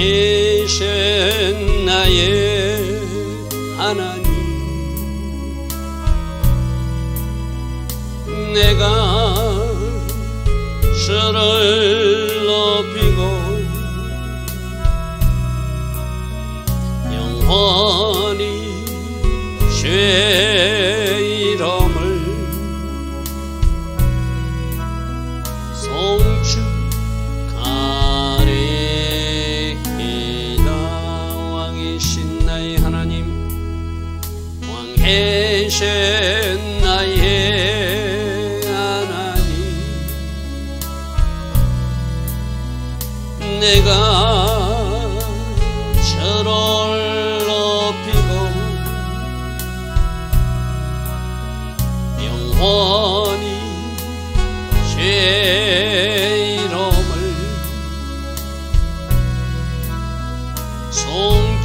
계신 나의 하나님, 내가 주를 높이고 영원히 주의 이름을 송축하리이다. 왕이신 나의 하나님, 왕이신 나의 하나님, 내가 주를 높이고 영원히 주의 이름을 송축하리이다.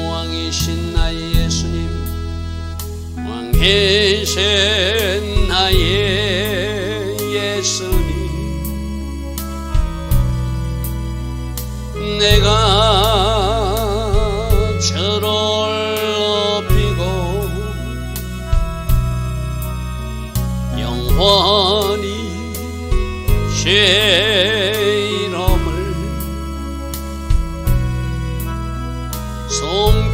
왕이신 나의 예수님, 왕이신 나의 예수님, 내가 주를 높이고 영원히 주의 이름을 송축하리이다.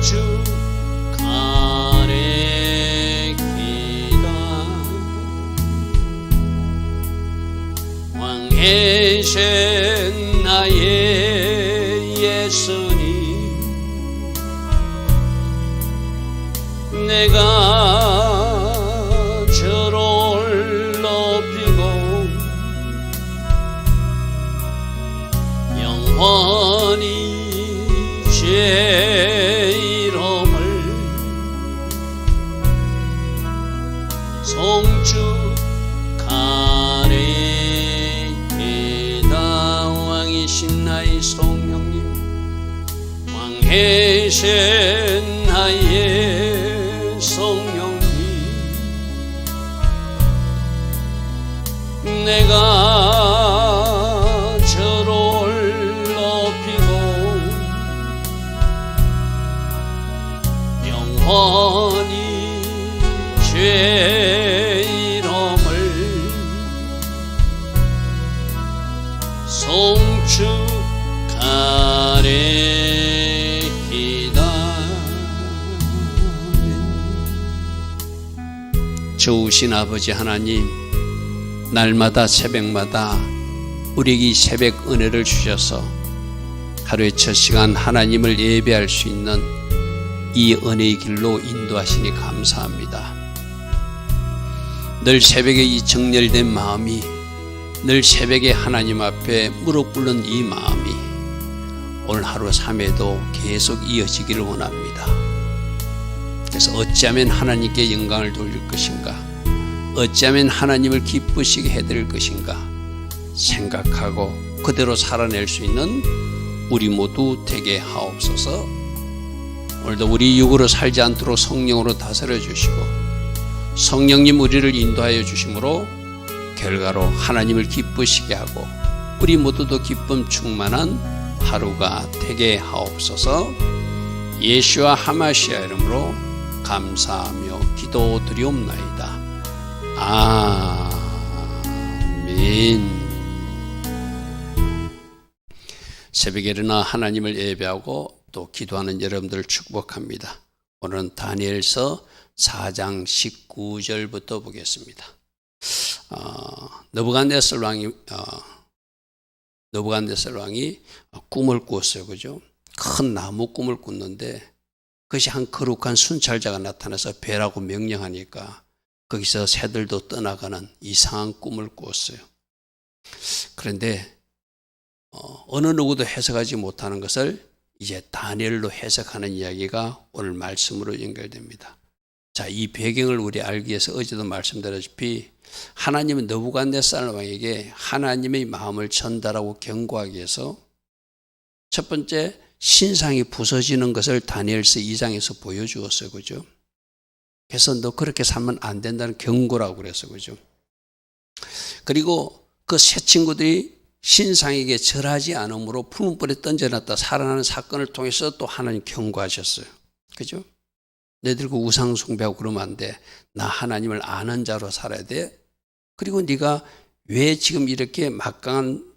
왕이신 나의 예수님, 내가 주를 높이고 영원히 주의 이름을 송축하리이다. 왕이신 나의 성령님, 왕이신 나의 성령님, 내가 주를 높이고 영원히 주의 이름을 송축하리이다. 좋으신 아버지 하나님, 날마다 새벽마다 우리에게 이 새벽 은혜를 주셔서 하루의 첫 시간 하나님을 예배할 수 있는 이 은혜의 길로 인도하시니 감사합니다. 늘 새벽에 이 정렬된 마음이, 늘 새벽에 하나님 앞에 무릎 꿇는 이 마음이 오늘 하루 삶에도 계속 이어지기를 원합니다. 그래서 어찌하면 하나님께 영광을 돌릴 것인가, 어찌하면 하나님을 기쁘시게 해드릴 것인가 생각하고 그대로 살아낼 수 있는 우리 모두 되게 하옵소서. 오늘도 우리 육으로 살지 않도록 성령으로 다스려 주시고 성령님 우리를 인도하여 주심으로 결과로 하나님을 기쁘시게 하고 우리 모두도 기쁨 충만한 하루가 되게 하옵소서. 예수와 하마시아 이름으로 감사하며 기도드리옵나이다. 아멘. 새벽에 일어나 하나님을 예배하고 또 기도하는 여러분들을 축복합니다. 오늘은 다니엘서 4장 19절부터 보겠습니다. 느부갓네살 왕이 꿈을 꾸었어요. 그죠? 큰 나무 꿈을 꿨는데 그것이 한 거룩한 순찰자가 나타나서 베라고 명령하니까 거기서 새들도 떠나가는 이상한 꿈을 꾸었어요. 그런데 어느 누구도 해석하지 못하는 것을 이제 다니엘로 해석하는 이야기가 오늘 말씀으로 연결됩니다. 자, 이 배경을 우리 알기 위해서 어제도 말씀드렸다시피 하나님은 느부갓네살 왕에게 하나님의 마음을 전달하고 경고하기 위해서 첫 번째 신상이 부서지는 것을 다니엘서 2장에서 보여주었어요. 그죠? 그래서 너 그렇게 살면 안 된다는 경고라고 그랬어요. 그죠? 그리고 그 새 친구들이 신상에게 절하지 않으므로 푸른 불에 던져놨다 살아나는 사건을 통해서 또 하나님 경고하셨어요. 그죠? 너희들 그 우상 숭배하고 그러면 안 돼. 나 하나님을 아는 자로 살아야 돼. 그리고 네가 왜 지금 이렇게 막강한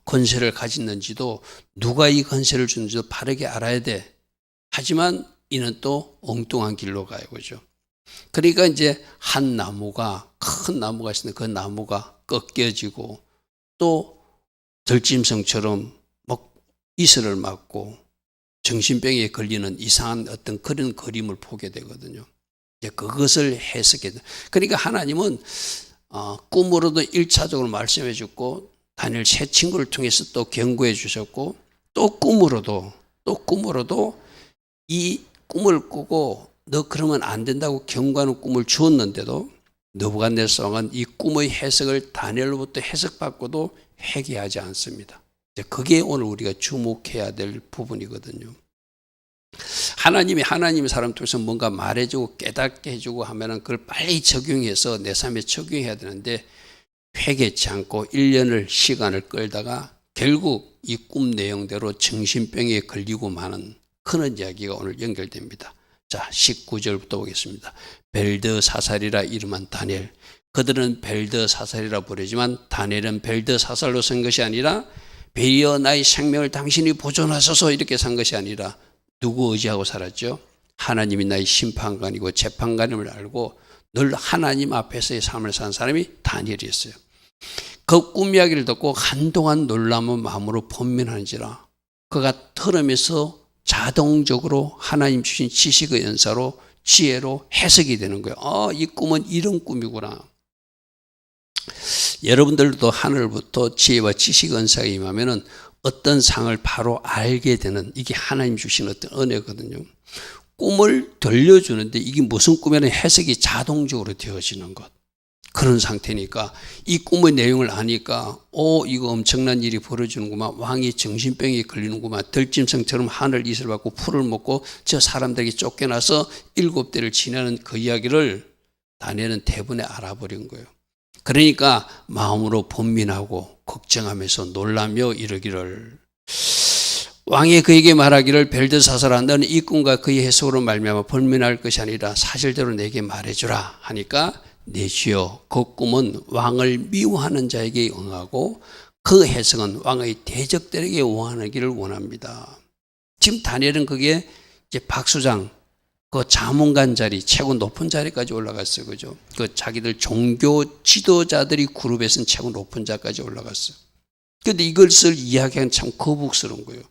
권세를 가졌는지도, 누가 이 권세를 주는지도 바르게 알아야 돼. 하지만 이는 또 엉뚱한 길로 가요. 그죠? 그러니까 이제 한 나무가, 큰 나무가 있는데 그 나무가 꺾여지고 또 들짐승처럼 막 이슬을 맞고 정신병에 걸리는 이상한 어떤 그런 그림을 보게 되거든요. 이제 그것을 해석해. 그러니까 하나님은 꿈으로도 1차적으로 말씀해 주고, 다니엘 새 친구를 통해서 또 경고해 주셨고, 또 꿈으로도 이 꿈을 꾸고 너 그러면 안 된다고 경고하는 꿈을 주었는데도 느부갓네살 왕은 이 꿈의 해석을 다니엘로부터 해석받고도 회개하지 않습니다. 그게 오늘 우리가 주목해야 될 부분이거든요. 하나님이 사람 통해서 뭔가 말해주고 깨닫게 해주고 하면은 그걸 빨리 적용해서 내 삶에 적용해야 되는데, 회개치 않고 1년을 시간을 끌다가 결국 이 꿈 내용대로 정신병에 걸리고 마는 그런 이야기가 오늘 연결됩니다. 자, 19절부터 보겠습니다. 벨드사살이라 이름한 다니엘. 그들은 벨드사살이라 부르지만 다니엘은 벨드사살로 산 것이 아니라 베이어 나의 생명을 당신이 보존하소서 이렇게 산 것이 아니라 누구 의지하고 살았죠? 하나님이 나의 심판관이고 재판관임을 알고 늘 하나님 앞에서의 삶을 산 사람이 다니엘이었어요. 그 꿈 이야기를 듣고 한동안 놀라운 마음으로 번민하는지라 그가 털으면서 자동적으로 하나님 주신 지식의 연사로 지혜로 해석이 되는 거예요. 이 꿈은 이런 꿈이구나. 여러분들도 하늘부터 지혜와 지식 은사가 임하면은 어떤 상을 바로 알게 되는, 이게 하나님 주신 어떤 은혜거든요. 꿈을 들려주는데 이게 무슨 꿈이라는 해석이 자동적으로 되어지는 것. 그런 상태니까 이 꿈의 내용을 아니까 이거 엄청난 일이 벌어지는구만. 왕이 정신병에 걸리는구만. 들짐승처럼 하늘 이슬 받고 풀을 먹고 저 사람들에게 쫓겨나서 7대를 지나는 그 이야기를 다니엘은 대부분에 알아버린 거예요. 그러니까 마음으로 번민하고 걱정하면서 놀라며 이러기를, 왕이 그에게 말하기를 벨드사살아 너는 이 꿈과 그의 해석으로 말미암아 번민할 것이 아니라 사실대로 내게 말해주라 하니까, 내 주여 그 꿈은 왕을 미워하는 자에게 응하고 그 해석은 왕의 대적들에게 응하기를 원합니다. 지금 다니엘은 그게 이제 박수장, 그 자문관 자리, 최고 높은 자리까지 올라갔어요. 그죠? 그 자기들 종교 지도자들이 그룹에 쓴 최고 높은 자까지 올라갔어요. 그런데 이것을 이야기하기는 참 거북스러운 거예요.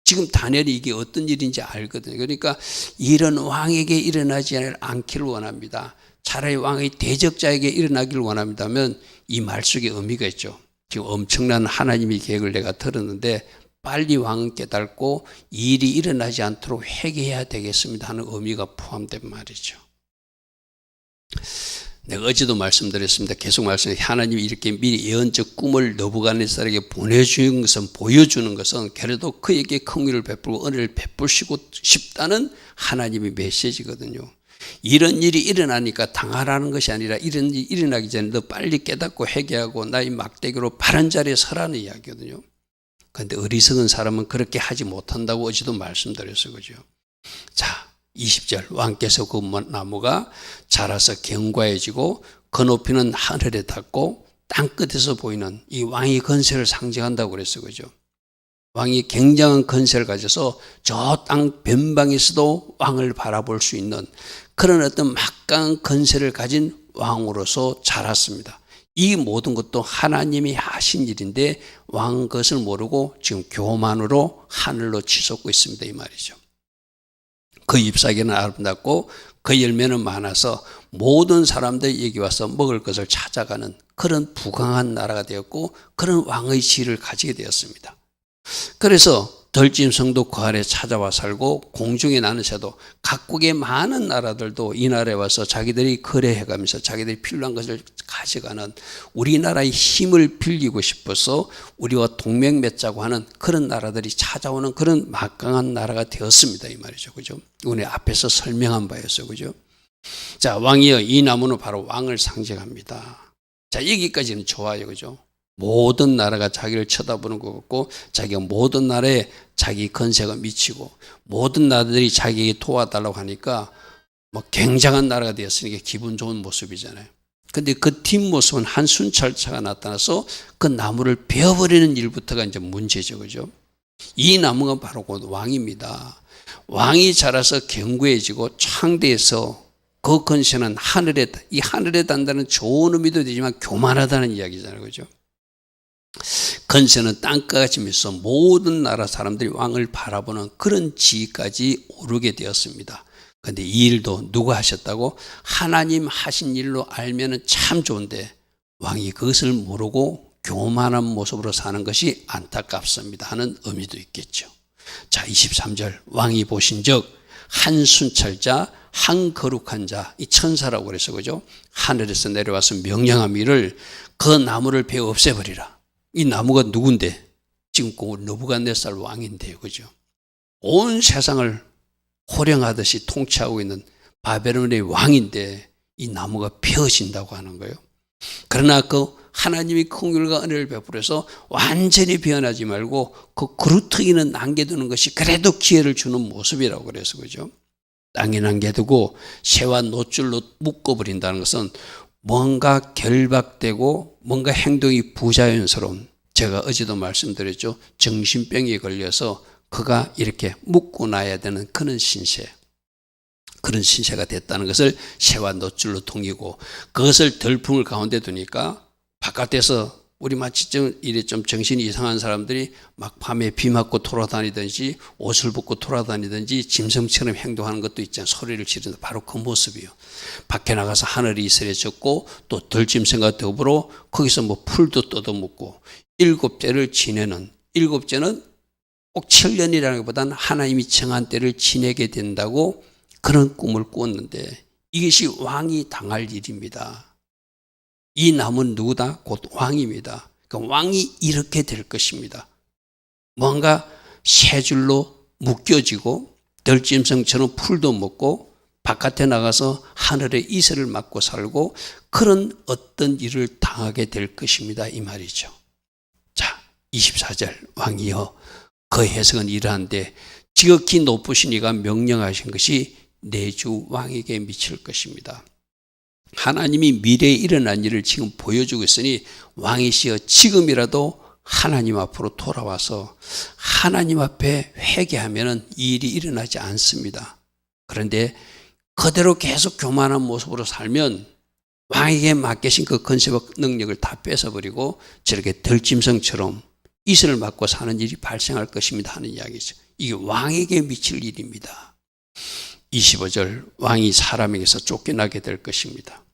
지금 다니엘이 이게 어떤 일인지 알거든요. 그러니까 이런 왕에게 일어나지 않기를 원합니다. 차라리 왕의 대적자에게 일어나기를 원합니다면 이 말 속에 의미가 있죠. 지금 엄청난 하나님의 계획을 내가 들었는데 빨리 왕은 깨닫고 일이 일어나지 않도록 회개해야 되겠습니다 하는 의미가 포함된 말이죠. 내가 어제도 말씀드렸습니다. 계속 말씀해, 하나님이 이렇게 미리 예언적 꿈을 느부갓네살에게 보내주는 것은, 보여주는 것은 그래도 그에게 긍휼을 베풀고 은혜를 베푸시고 싶다는 하나님의 메시지거든요. 이런 일이 일어나니까 당하라는 것이 아니라 이런 일이 일어나기 전에 너 빨리 깨닫고 회개하고 나의 막대기로 바른 자리에 서라는 이야기거든요. 그런데 어리석은 사람은 그렇게 하지 못한다고 어제도 말씀드렸어요. 그죠? 자, 20절. 왕께서 그 나무가 자라서 견고해지고 그 높이는 하늘에 닿고 땅끝에서 보이는 이 왕의 건세를 상징한다고 그랬어요. 그죠? 왕이 굉장한 건세를 가져서 저 땅 변방에서도 왕을 바라볼 수 있는 그런 어떤 막강한 건세를 가진 왕으로서 자랐습니다. 이 모든 것도 하나님이 하신 일인데 왕은 그것을 모르고 지금 교만으로 하늘로 치솟고 있습니다. 이 말이죠. 그 잎사귀는 아름답고 그 열매는 많아서 모든 사람들이 여기 와서 먹을 것을 찾아가는 그런 부강한 나라가 되었고 그런 왕의 지위를 가지게 되었습니다. 그래서 들짐승도 그 아래 찾아와 살고 공중에 나는 새도 각국의 많은 나라들도 이 나라에 와서 자기들이 거래해가면서 자기들이 필요한 것을 가져가는, 우리나라의 힘을 빌리고 싶어서 우리와 동맹 맺자고 하는 그런 나라들이 찾아오는 그런 막강한 나라가 되었습니다. 이 말이죠. 그죠? 오늘 앞에서 설명한 바였어요. 그죠? 자, 왕이여, 이 나무는 바로 왕을 상징합니다. 자, 여기까지는 좋아요. 그죠? 모든 나라가 자기를 쳐다보는 것 같고, 자기가 모든 나라에 자기 건세가 미치고, 모든 나라들이 자기에게 도와달라고 하니까 뭐 굉장한 나라가 되었으니까 기분 좋은 모습이잖아요. 근데 그 뒷모습은 한 순찰차가 나타나서 그 나무를 베어버리는 일부터가 이제 문제죠. 그죠? 이 나무가 바로 곧 왕입니다. 왕이 자라서 견고해지고 창대해서 그 건세는 이 하늘에 단다는 좋은 의미도 되지만 교만하다는 이야기잖아요. 그죠? 건세는 땅가같이 면서 모든 나라 사람들이 왕을 바라보는 그런 지위까지 오르게 되었습니다. 그런데 이 일도 누가 하셨다고? 하나님 하신 일로 알면 참 좋은데 왕이 그것을 모르고 교만한 모습으로 사는 것이 안타깝습니다 하는 의미도 있겠죠. 자, 23절 왕이 보신즉 한 순찰자 한 거룩한 자, 이 천사라고 그래서 그죠? 하늘에서 내려와서 명령하미를 그 나무를 베어 없애버리라. 이 나무가 누군데? 지금 그 느부갓네살 왕인데요. 그죠? 온 세상을 호령하듯이 통치하고 있는 바벨론의 왕인데 이 나무가 펴진다고 하는 거예요. 그러나 그 하나님이 긍휼과 은혜를 베풀어서 완전히 변하지 말고 그 그루터기는 남겨두는 것이 그래도 기회를 주는 모습이라고 그래서 그죠? 땅에 남겨두고 새와 노줄로 묶어버린다는 것은 뭔가 결박되고 뭔가 행동이 부자연스러운, 제가 어제도 말씀드렸죠. 정신병에 걸려서 그가 이렇게 묶고 나야 되는 그런 신세가 됐다는 것을 새와 노줄로 동이고, 그것을 덜풍을 가운데 두니까 바깥에서 우리 마치 좀 정신이 이상한 사람들이 막 밤에 비 맞고 돌아다니든지 옷을 벗고 돌아다니든지 짐승처럼 행동하는 것도 있잖아요. 소리를 지르는 바로 그 모습이에요. 밖에 나가서 하늘이 이슬해졌고 또 들짐승과 더불어 거기서 뭐 풀도 뜯어먹고, 일곱째를 지내는, 일곱째는 꼭 7년이라는 것보다는 하나님이 정한 때를 지내게 된다고 그런 꿈을 꾸었는데 이것이 왕이 당할 일입니다. 이 나무는 누구다? 곧 왕입니다. 그러니까 왕이 이렇게 될 것입니다. 뭔가 세 줄로 묶여지고 들짐승처럼 풀도 먹고 바깥에 나가서 하늘의 이슬을 맞고 살고 그런 어떤 일을 당하게 될 것입니다. 이 말이죠. 자, 24절 왕이여 그 해석은 이러한데 지극히 높으신 이가 명령하신 것이 내 주 왕에게 미칠 것입니다. 하나님이 미래에 일어난 일을 지금 보여주고 있으니 왕이시여 지금이라도 하나님 앞으로 돌아와서 하나님 앞에 회개하면 이 일이 일어나지 않습니다. 그런데 그대로 계속 교만한 모습으로 살면 왕에게 맡기신 그 건세와 능력을 다 뺏어버리고 저렇게 들짐승처럼 이슬을 맞고 사는 일이 발생할 것입니다 하는 이야기죠. 이게 왕에게 미칠 일입니다. 25절 왕이 사람에게서 쫓겨나게 될 것입니다.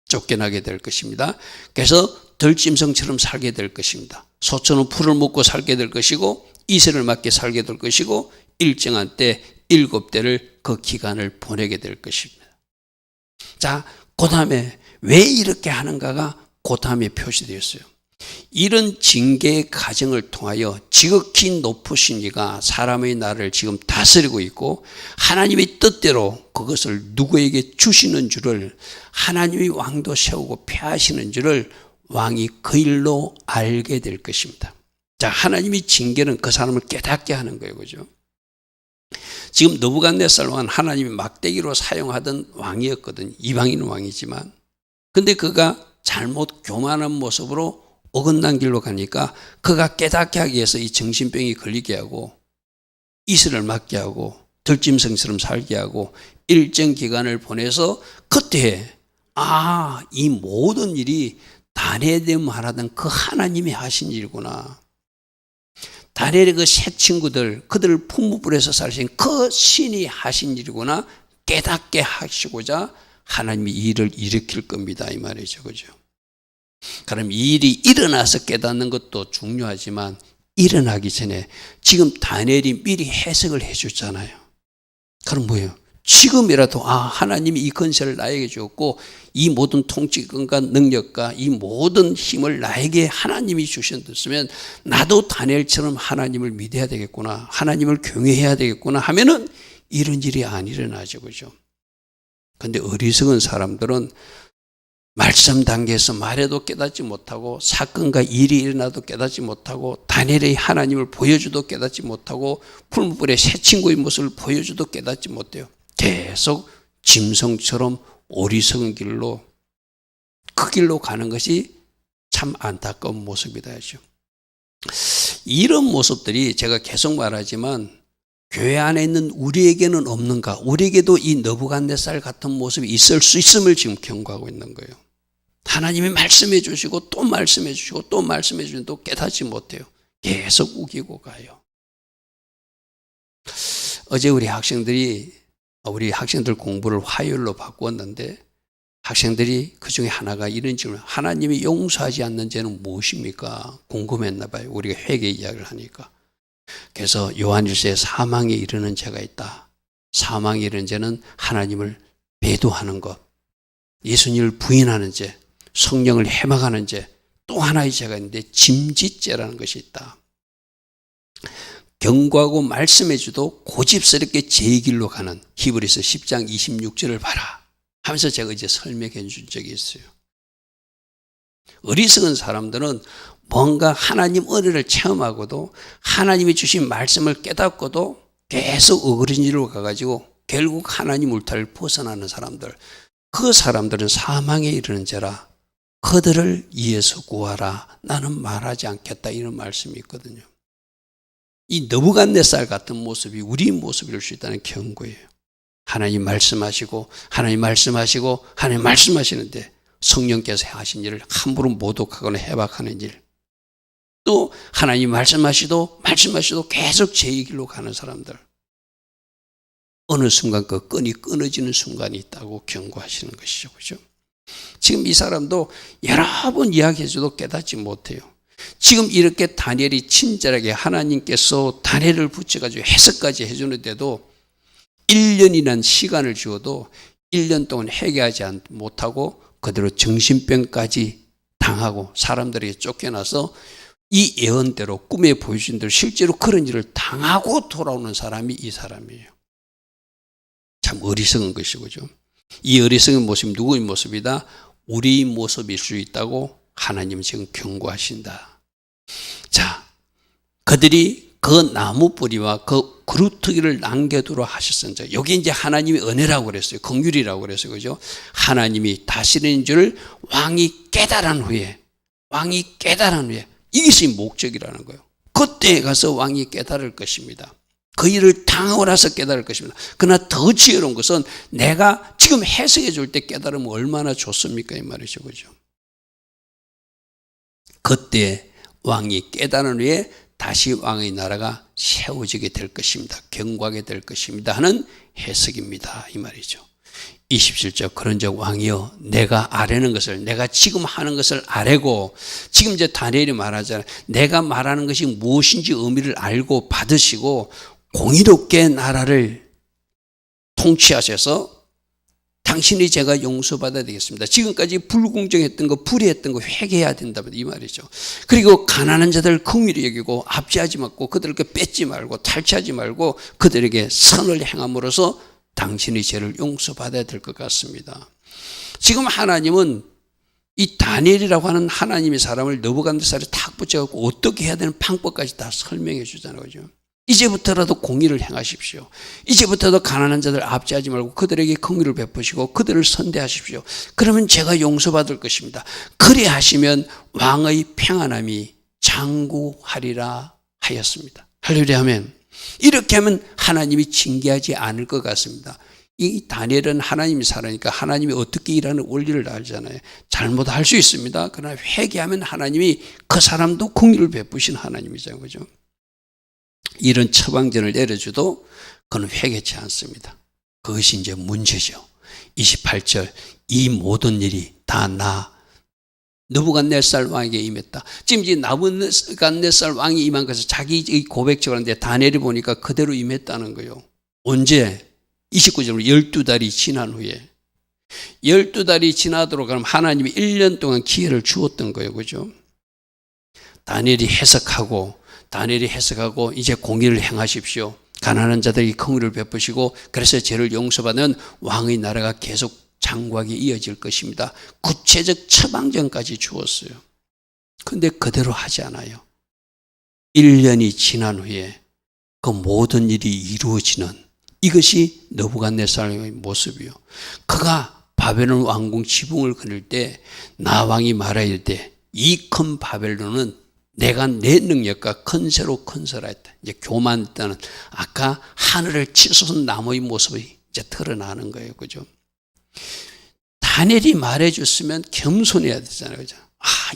쫓겨나게 될 것입니다. 그래서 들짐승처럼 살게 될 것입니다. 소처럼 풀을 먹고 살게 될 것이고 이슬을 맞게 살게 될 것이고 일정한 때 7대를 그 기간을 보내게 될 것입니다. 자, 그 다음에 왜 이렇게 하는가가 그 다음에 표시되었어요. 이런 징계의 과정을 통하여 지극히 높으신 이가 사람의 나라를 지금 다스리고 있고 하나님의 뜻대로 그것을 누구에게 주시는 줄을, 하나님이 왕도 세우고 폐하시는 줄을 왕이 그 일로 알게 될 것입니다. 자, 하나님이 징계는 그 사람을 깨닫게 하는 거예요. 그죠? 지금 느부갓네살 왕은 하나님이 막대기로 사용하던 왕이었거든요. 이방인 왕이지만. 근데 그가 잘못 교만한 모습으로 어긋난 길로 가니까 그가 깨닫게 하기 위해서 이 정신병이 걸리게 하고 이슬을 맞게 하고 들짐승처럼 살게 하고 일정 기간을 보내서 그때 이 모든 일이 다니엘이 말하던 그 하나님이 하신 일이구나. 다니엘의 그 새 친구들, 그들을 풍부불에서 살신 그 신이 하신 일이구나 깨닫게 하시고자 하나님이 이 일을 일으킬 겁니다. 이 말이죠. 그죠? 그럼 이 일이 일어나서 깨닫는 것도 중요하지만 일어나기 전에 지금 다니엘이 미리 해석을 해줬잖아요. 그럼 뭐예요? 지금이라도 하나님이 이 건세를 나에게 주었고 이 모든 통치권과 능력과 이 모든 힘을 나에게 하나님이 주셨으면 나도 다니엘처럼 하나님을 믿어야 되겠구나, 하나님을 경외해야 되겠구나 하면은 이런 일이 안 일어나죠. 그죠? 근데 어리석은 사람들은 말씀 단계에서 말해도 깨닫지 못하고 사건과 일이 일어나도 깨닫지 못하고 다니엘의 하나님을 보여줘도 깨닫지 못하고 풀무불의 새 친구의 모습을 보여줘도 깨닫지 못해요. 계속 짐승처럼 어리석은 길로 그 길로 가는 것이 참 안타까운 모습이다 하죠. 이런 모습들이 제가 계속 말하지만 교회 안에 있는 우리에게는 없는가? 우리에게도 이 느부갓네살 같은 모습이 있을 수 있음을 지금 경고하고 있는 거예요. 하나님이 말씀해 주시고 또 말씀해 주시고 또 말씀해 주시는데도 깨닫지 못해요. 계속 우기고 가요. 어제 우리 학생들 공부를 화요일로 바꾸었는데 학생들이 그 중에 하나가 이런 질문, 하나님이 용서하지 않는 죄는 무엇입니까? 궁금했나 봐요. 우리가 회개 이야기를 하니까. 그래서 요한일서에 사망에 이르는 죄가 있다. 사망에 이르는 죄는 하나님을 배도하는 것, 예수님을 부인하는 죄, 성령을 해막하는 죄, 또 하나의 죄가 있는데 짐짓죄라는 것이 있다. 경고하고 말씀해 주도 고집스럽게 제 길로 가는 히브리서 10장 26절을 봐라 하면서 제가 이제 설명해 준 적이 있어요. 어리석은 사람들은 뭔가 하나님 은혜를 체험하고도 하나님이 주신 말씀을 깨닫고도 계속 어그러지로 가가지고 결국 하나님 울타리를 벗어나는 사람들, 그 사람들은 사망에 이르는 죄라 그들을 이에서 구하라 나는 말하지 않겠다 이런 말씀이 있거든요. 이 느부갓네살 같은 모습이 우리 모습일 수 있다는 경고예요. 하나님 말씀하시고 하나님 말씀하시는데 성령께서 하신 일을 함부로 모독하거나 해박하는 일, 또 하나님 말씀하시도 계속 제 길로 가는 사람들, 어느 순간 그 끈이 끊어지는 순간이 있다고 경고하시는 것이죠. 그죠? 지금 이 사람도 여러 번 이야기해줘도 깨닫지 못해요. 지금 이렇게 다니엘이 친절하게 하나님께서 다니엘을 붙여가지고 해석까지 해주는데도 1년이라는 시간을 주어도 1년 동안 회개하지 못하고 그대로 정신병까지 당하고 사람들에게 쫓겨나서 이 예언대로 꿈에 보여준 대로 실제로 그런 일을 당하고 돌아오는 사람이 이 사람이에요. 참 어리석은 것이죠. 이 어리석은 모습이 누구의 모습이다? 우리의 모습일 수 있다고 하나님은 지금 경고하신다. 자, 그들이 그 나무 뿌리와 그 그루터기를 남겨두라 하셨습니다. 여기 이제 하나님의 은혜라고 그랬어요. 긍휼이라고 그랬어요. 그죠? 하나님이 다스리는 줄 왕이 깨달은 후에 이것이 목적이라는 거예요. 그때 가서 왕이 깨달을 것입니다. 그 일을 당하고 나서 깨달을 것입니다. 그러나 더 지혜로운 것은 내가 지금 해석해 줄 때 깨달으면 얼마나 좋습니까? 이 말이죠. 그죠? 그때 왕이 깨달은 후에 다시 왕의 나라가 세워지게 될 것입니다. 경고하게 될 것입니다 하는 해석입니다. 이 말이죠. 27절 그런즉 왕이여 내가 아뢰는 것을, 내가 지금 하는 것을 아뢰고, 지금 이제 다니엘이 말하잖아요. 내가 말하는 것이 무엇인지 의미를 알고 받으시고 공의롭게 나라를 통치하셔서 당신의 죄가 용서받아야 되겠습니다. 지금까지 불공정했던 거, 불의했던 거 회개해야 된다 이 말이죠. 그리고 가난한 자들 긍휼히 여기고 압제하지 말고 그들에게 뺏지 말고 탈취하지 말고 그들에게 선을 행함으로써 당신의 죄를 용서받아야 될 것 같습니다. 지금 하나님은 이 다니엘이라고 하는 하나님의 사람을 느부갓네살에 탁 붙여갖고 어떻게 해야 되는 방법까지 다 설명해 주잖아요. 그죠? 이제부터라도 공의를 행하십시오. 이제부터라도 가난한 자들 압제하지 말고 그들에게 긍휼을 베푸시고 그들을 선대하십시오. 그러면 제가 용서받을 것입니다. 그래 하시면 왕의 평안함이 장구하리라 하였습니다. 할렐루야 하면, 이렇게 하면 하나님이 징계하지 않을 것 같습니다. 이 다니엘은 하나님이 살아니까 하나님이 어떻게 일하는 원리를 알잖아요. 잘못할 수 있습니다. 그러나 회개하면 하나님이 그 사람도 긍휼을 베푸신 하나님이잖아요. 그죠? 이런 처방전을 내려줘도 그건 회개치 않습니다. 그것이 이제 문제죠. 28절 이 모든 일이 다 나 느부갓네살 왕에게 임했다. 지금 이제 느부갓네살 왕이 임한 것을 자기 고백적으로 하는데 다니엘이 보니까 그대로 임했다는 거예요. 언제? 29절로 12달이 지난 후에. 12달이 지나도록 그럼 하나님이 1년 동안 기회를 주었던 거예요. 그죠? 다니엘이 해석하고 이제 공의를 행하십시오. 가난한 자들에게 긍휼을 베푸시고 그래서 죄를 용서받는 왕의 나라가 계속 장구하게 이어질 것입니다. 구체적 처방전까지 주었어요. 그런데 그대로 하지 않아요. 1년이 지난 후에 그 모든 일이 이루어지는 이것이 느부갓네살의 모습이요. 그가 바벨론 왕궁 지붕을 그릴 때 나왕이 말해야 돼. 이 큰 바벨론은 내가 내 능력과 건세로 건설하였다. 이제 교만했다는 아까 하늘을 치솟은 나무의 모습이 이제 드러나는 거예요. 그죠? 다니엘이 말해줬으면 겸손해야 되잖아요. 그죠?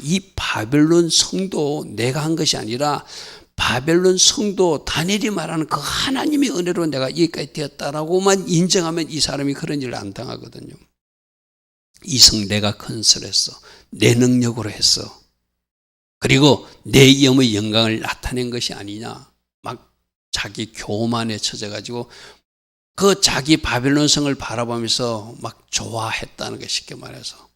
이 바벨론 성도 내가 한 것이 아니라 바벨론 성도 다니엘이 말하는 그 하나님의 은혜로 내가 여기까지 되었다라고만 인정하면 이 사람이 그런 일을 안 당하거든요. 이 성 내가 건설했어. 내 능력으로 했어. 그리고 내 이름의 영광을 나타낸 것이 아니냐. 막 자기 교만에 처져가지고 그 자기 바벨론 성을 바라보면서 막 좋아했다는 게 쉽게 말해서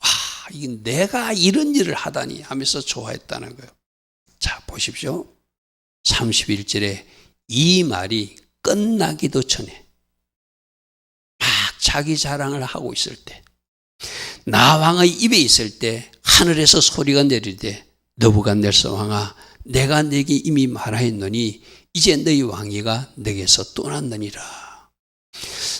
이게 내가 이런 일을 하다니 하면서 좋아했다는 거예요. 자 보십시오. 31절에 이 말이 끝나기도 전에 막 자기 자랑을 하고 있을 때 나왕의 입에 있을 때 하늘에서 소리가 내리되 느부갓네살 왕아 내가 네게 이미 말하였노니 이제 너희 왕위가 너에게서 떠났느니라.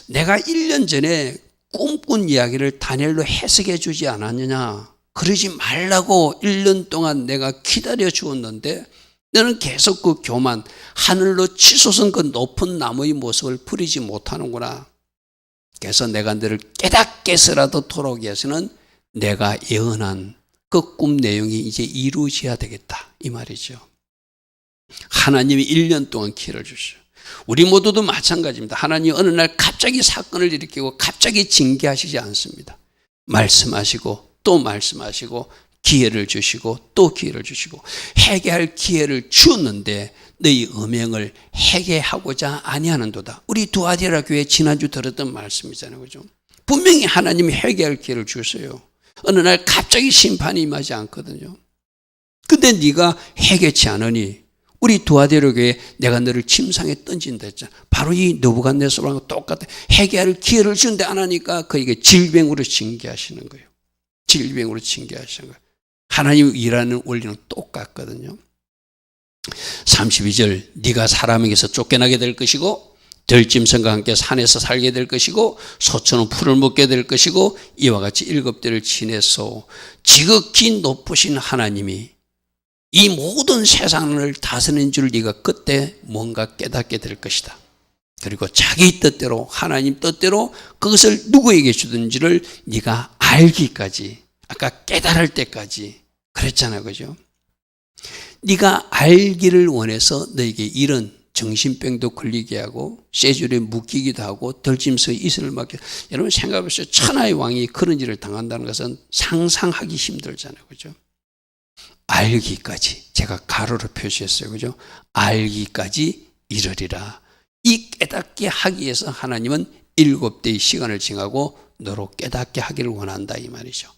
내가 1년 전에 꿈꾼 이야기를 다니엘로 해석해 주지 않았느냐. 그러지 말라고 1년 동안 내가 기다려 주었는데 너는 계속 그 교만 하늘로 치솟은 그 높은 나무의 모습을 버리지 못하는구나. 그래서 내가 너를 깨닫게 해서라도 돌아오기 위해서는 내가 예언한 그 꿈 내용이 이제 이루어져야 되겠다 이 말이죠. 하나님이 1년 동안 기회를 주셔요. 우리 모두도 마찬가지입니다. 하나님이 어느 날 갑자기 사건을 일으키고 갑자기 징계하시지 않습니다. 말씀하시고 또 말씀하시고 기회를 주시고 또 기회를 주시고 회개할 기회를 주었는데 너희 음행을 회개하고자 아니하는도다. 우리 두아디라 교회 지난주 들었던 말씀이잖아요. 그죠? 분명히 하나님이 회개할 기회를 주셨어요. 어느 날 갑자기 심판이 임하지 않거든요. 근데 네가 회개치 않으니 우리 두아디라 교회 내가 너를 침상에 던진다 했잖아. 바로 이 느부갓네살과 똑같아. 회개할 기회를 주는데 안 하니까 그에게 질병으로 징계하시는 거예요. 질병으로 징계하시는 거예요. 하나님 일하는 원리는 똑같거든요. 32절 네가 사람에게서 쫓겨나게 될 것이고 들짐승과 함께 산에서 살게 될 것이고 소처는 풀을 먹게 될 것이고 이와 같이 7대를 지내서 지극히 높으신 하나님이 이 모든 세상을 다스리는 줄 네가 그때 뭔가 깨닫게 될 것이다. 그리고 자기 뜻대로 하나님 뜻대로 그것을 누구에게 주든지를 네가 알기까지 아까 깨달을 때까지 그랬잖아요. 그죠? 네가 알기를 원해서 너에게 이런 정신병도 걸리게 하고 쇠줄에 묶이기도 하고 들짐승의 이슬을 막게. 여러분 생각해보세요. 천하의 왕이 그런 일을 당한다는 것은 상상하기 힘들잖아요. 그죠? 알기까지 제가 가로로 표시했어요. 그죠? 알기까지 이르리라. 이 깨닫게 하기 위해서 하나님은 7대의 시간을 정하고 너로 깨닫게 하기를 원한다 이 말이죠.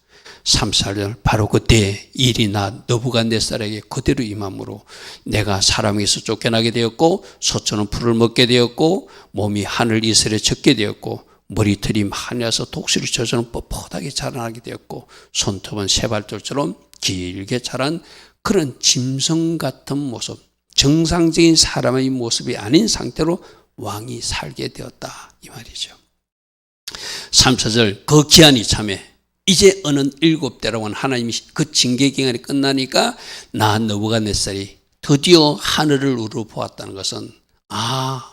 34절 바로 그때 일이 나 느부갓네살에게 그대로 임함으로 내가 사람에게서 쫓겨나게 되었고 소처는 풀을 먹게 되었고 몸이 하늘 이슬에 젖게 되었고 머리털이 하늘에서 독수리 처럼 뻣뻣하게 자라나게 되었고 손톱은 세발돌처럼 길게 자란 그런 짐승 같은 모습, 정상적인 사람의 모습이 아닌 상태로 왕이 살게 되었다 이 말이죠. 34절 그 기한이 참에 이제 어느 7대라고 하는 하나님이 그 징계 기간이 끝나니까 나 느부갓네살이 드디어 하늘을 우러보았다는 것은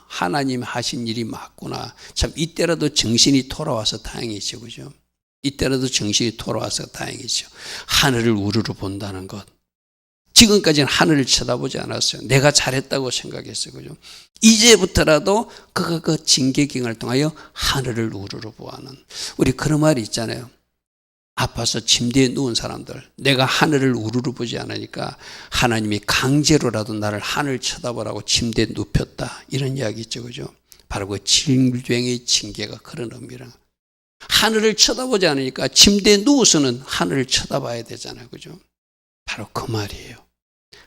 하나님 하신 일이 맞구나. 참 이때라도 정신이 돌아와서 다행이죠. 그죠? 이때라도 정신이 돌아와서 다행이죠. 하늘을 우러러 본다는 것. 지금까지는 하늘을 쳐다보지 않았어요. 내가 잘했다고 생각했어요. 그죠? 이제부터라도 그가 그 징계 기간을 통하여 하늘을 우러러 보아하는 우리 그런 말이 있잖아요. 아파서 침대에 누운 사람들 내가 하늘을 우르르 보지 않으니까 하나님이 강제로라도 나를 하늘 쳐다보라고 침대에 눕혔다 이런 이야기 있죠. 그죠? 바로 그 질병의 징계가 그런 의미라. 하늘을 쳐다보지 않으니까 침대에 누워서는 하늘을 쳐다봐야 되잖아요. 그죠? 바로 그 말이에요.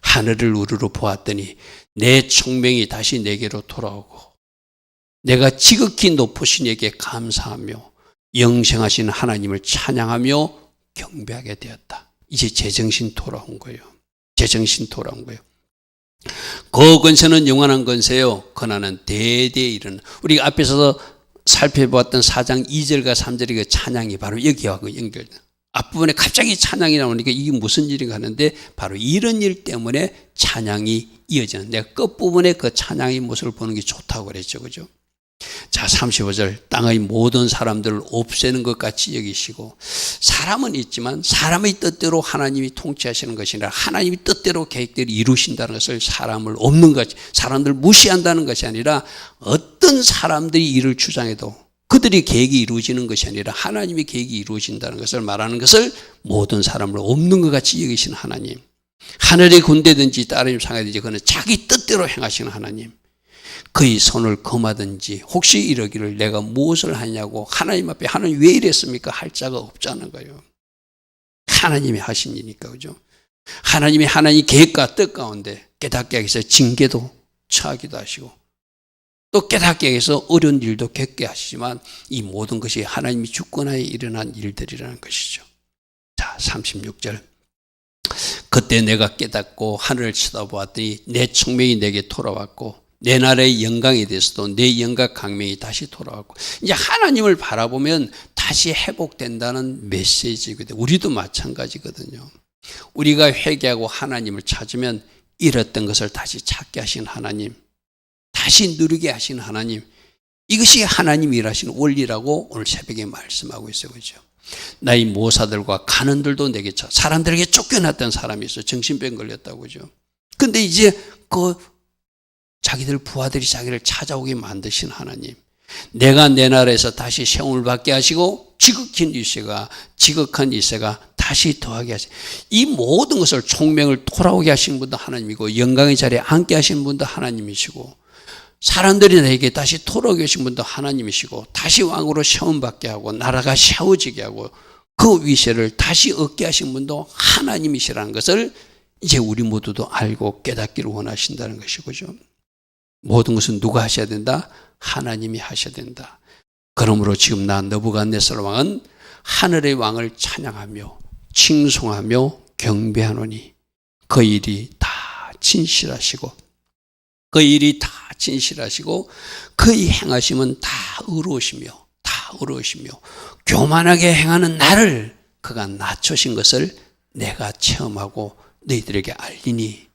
하늘을 우르르 보았더니 내 총명이 다시 내게로 돌아오고 내가 지극히 높으신 이에게 감사하며 영생하신 하나님을 찬양하며 경배하게 되었다. 이제 제정신 돌아온 거예요. 제정신 돌아온 거예요. 그 권세는 영원한 권세요. 그나는 대대에 이르는. 우리가 앞에서 살펴보았던 4장 2절과 3절의 그 찬양이 바로 여기하고 연결돼요. 앞부분에 갑자기 찬양이 나오니까 이게 무슨 일인가 하는데 바로 이런 일 때문에 찬양이 이어지는, 내가 끝부분에 그 찬양의 모습을 보는 게 좋다고 그랬죠. 그죠? 자, 35절. 땅의 모든 사람들을 없애는 것 같이 여기시고, 사람은 있지만 사람의 뜻대로 하나님이 통치하시는 것이 아니라 하나님이 뜻대로 계획대로 이루신다는 것을, 사람을 없는 것, 사람들 무시한다는 것이 아니라 어떤 사람들이 일을 주장해도 그들이 계획이 이루어지는 것이 아니라 하나님의 계획이 이루어진다는 것을 말하는 것을, 모든 사람을 없는 것 같이 여기시는 하나님, 하늘의 군대든지 다른 상하든지 그는 자기 뜻대로 행하시는 하나님, 그의 손을 금하든지 혹시 이러기를 내가 무엇을 하냐고 하나님 앞에 하나님 왜 이랬습니까? 할 자가 없자는 거예요. 하나님이 하신 일이니까. 그죠? 하나님이 하나님 계획과 뜻 가운데 깨닫게 하기 위해서 징계도 처하기도 하시고, 또 깨닫게 하기 위해서 어려운 일도 겪게 하시지만 이 모든 것이 하나님이 주권하에 일어난 일들이라는 것이죠. 자, 36절. 그때 내가 깨닫고 하늘을 쳐다보았더니 내 청명이 내게 돌아왔고 내 나라의 영광에 대해서도 내 영광 강명이 다시 돌아왔고, 이제 하나님을 바라보면 다시 회복된다는 메시지거든요. 우리도 마찬가지거든요. 우리가 회개하고 하나님을 찾으면 잃었던 것을 다시 찾게 하신 하나님, 다시 누리게 하신 하나님, 이것이 하나님이 일하시는 원리라고 오늘 새벽에 말씀하고 있어요. 그죠? 나의 모사들과 간원들도 내게 사람들에게 쫓겨났던 사람이 있어요. 정신병 걸렸다고. 그죠? 근데 이제 자기들 부하들이 자기를 찾아오게 만드신 하나님, 내가 내 나라에서 다시 세움을 받게 하시고 지극한 이세가 다시 더하게 하시고, 이 모든 것을 총명을 돌아오게 하신 분도 하나님이고 영광의 자리에 앉게 하신 분도 하나님이시고, 사람들이 내게 다시 돌아오게 하신 분도 하나님이시고, 다시 왕으로 세움받게 하고 나라가 세워지게 하고 그 위세를 다시 얻게 하신 분도 하나님이시라는 것을 이제 우리 모두도 알고 깨닫기를 원하신다는 것이죠. 모든 것은 누가 하셔야 된다? 하나님이 하셔야 된다. 그러므로 지금 나 느부갓네살 왕은 하늘의 왕을 찬양하며 칭송하며 경배하노니 그 일이 다 진실하시고 그의 행하심은 다 의로우시며 교만하게 행하는 나를 그가 낮추신 것을 내가 체험하고 너희들에게 알리니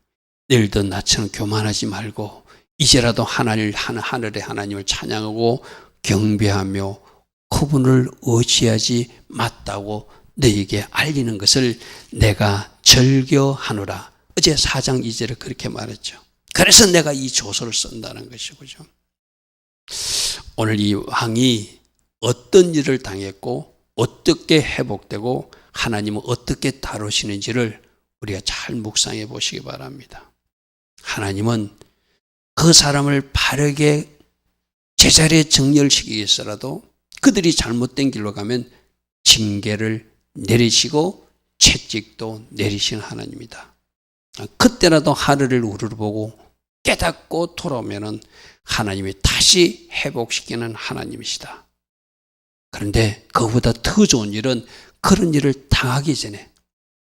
너희들도 나처럼 교만하지 말고 이제라도 하늘의 하나님을 찬양하고 경배하며 그분을 의지하지 맞다고 너희에게 알리는 것을 내가 즐겨하노라. 어제 4장 2절에 그렇게 말했죠. 그래서 내가 이 조서를 쓴다는 것이죠. 오늘 이 왕이 어떤 일을 당했고 어떻게 회복되고 하나님은 어떻게 다루시는지를 우리가 잘 묵상해 보시기 바랍니다. 하나님은 그 사람을 바르게 제자리에 정렬시키기 위해서라도 그들이 잘못된 길로 가면 징계를 내리시고 채찍도 내리시는 하나님이다. 그때라도 하늘을 우러러보고 깨닫고 돌아오면 하나님이 다시 회복시키는 하나님이시다. 그런데 그보다 더 좋은 일은 그런 일을 당하기 전에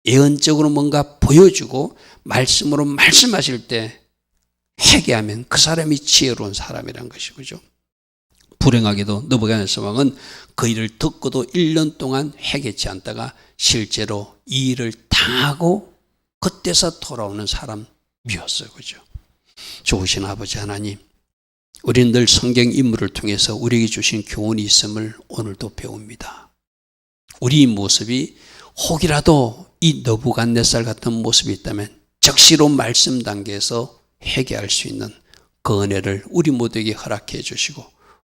예언적으로 뭔가 보여주고 말씀으로 말씀하실 때 회개하면 그 사람이 지혜로운 사람이란 것이죠. 불행하게도 느부갓네살 왕은 그 일을 듣고도 1년 동안 회개치 않다가 실제로 이 일을 당하고 그때서 돌아오는 사람이었어요. 그죠? 좋으신 아버지 하나님, 우리는 늘 성경 인물을 통해서 우리에게 주신 교훈이 있음을 오늘도 배웁니다. 우리 모습이 혹이라도 이 느부갓네살 같은 모습이 있다면 적시로 말씀 단계에서 회개할 수 있는 그 은혜를 우리 모두에게 허락해 주시고,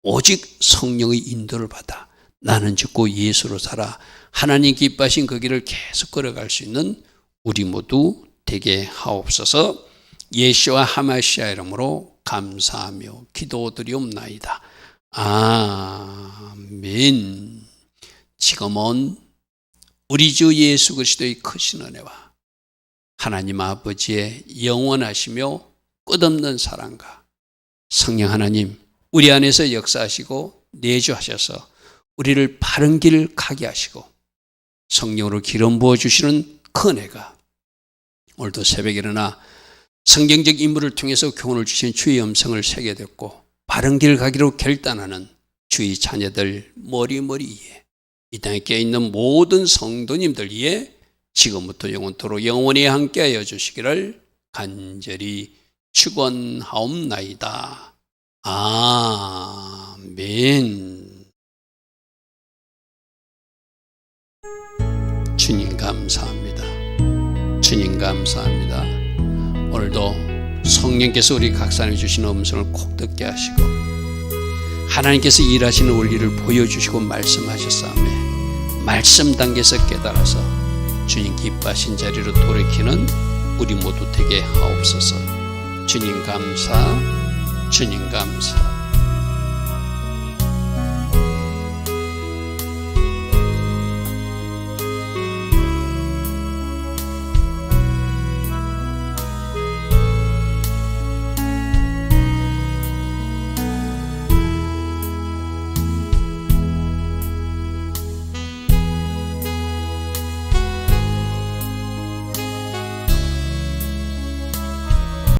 오직 성령의 인도를 받아 나는 죽고 예수로 살아 하나님 기뻐하신 그 길을 계속 걸어갈 수 있는 우리 모두 되게 하옵소서. 예수와 하마시아 이름으로 감사하며 기도드리옵나이다. 아멘. 지금은 우리 주 예수 그리스도의 크신 은혜와 하나님 아버지의 영원하시며 끝없는 사랑과 성령 하나님 우리 안에서 역사하시고 내주하셔서 우리를 바른 길 가게 하시고 성령으로 기름 부어주시는 그 은혜가 오늘도 새벽에 일어나 성경적 인물을 통해서 교훈을 주신 주의 음성을 새게 됐고 바른 길 가기로 결단하는 주의 자녀들 머리머리에 이 땅에 깨어있는 모든 성도님들 위에 지금부터 영원토록 영원히 함께하여 주시기를 간절히 축원하옵나이다. 아멘. 주님 감사합니다. 주님 감사합니다. 오늘도 성령께서 우리 각산해 주시는 음성을 꼭 듣게 하시고 하나님께서 일하시는 원리를 보여주시고 말씀하셨사오매 말씀 단계에서 깨달아서 주님 기뻐하신 자리로 돌이키는 우리 모두 되게 하옵소서. 주님 감사, 주님 감사.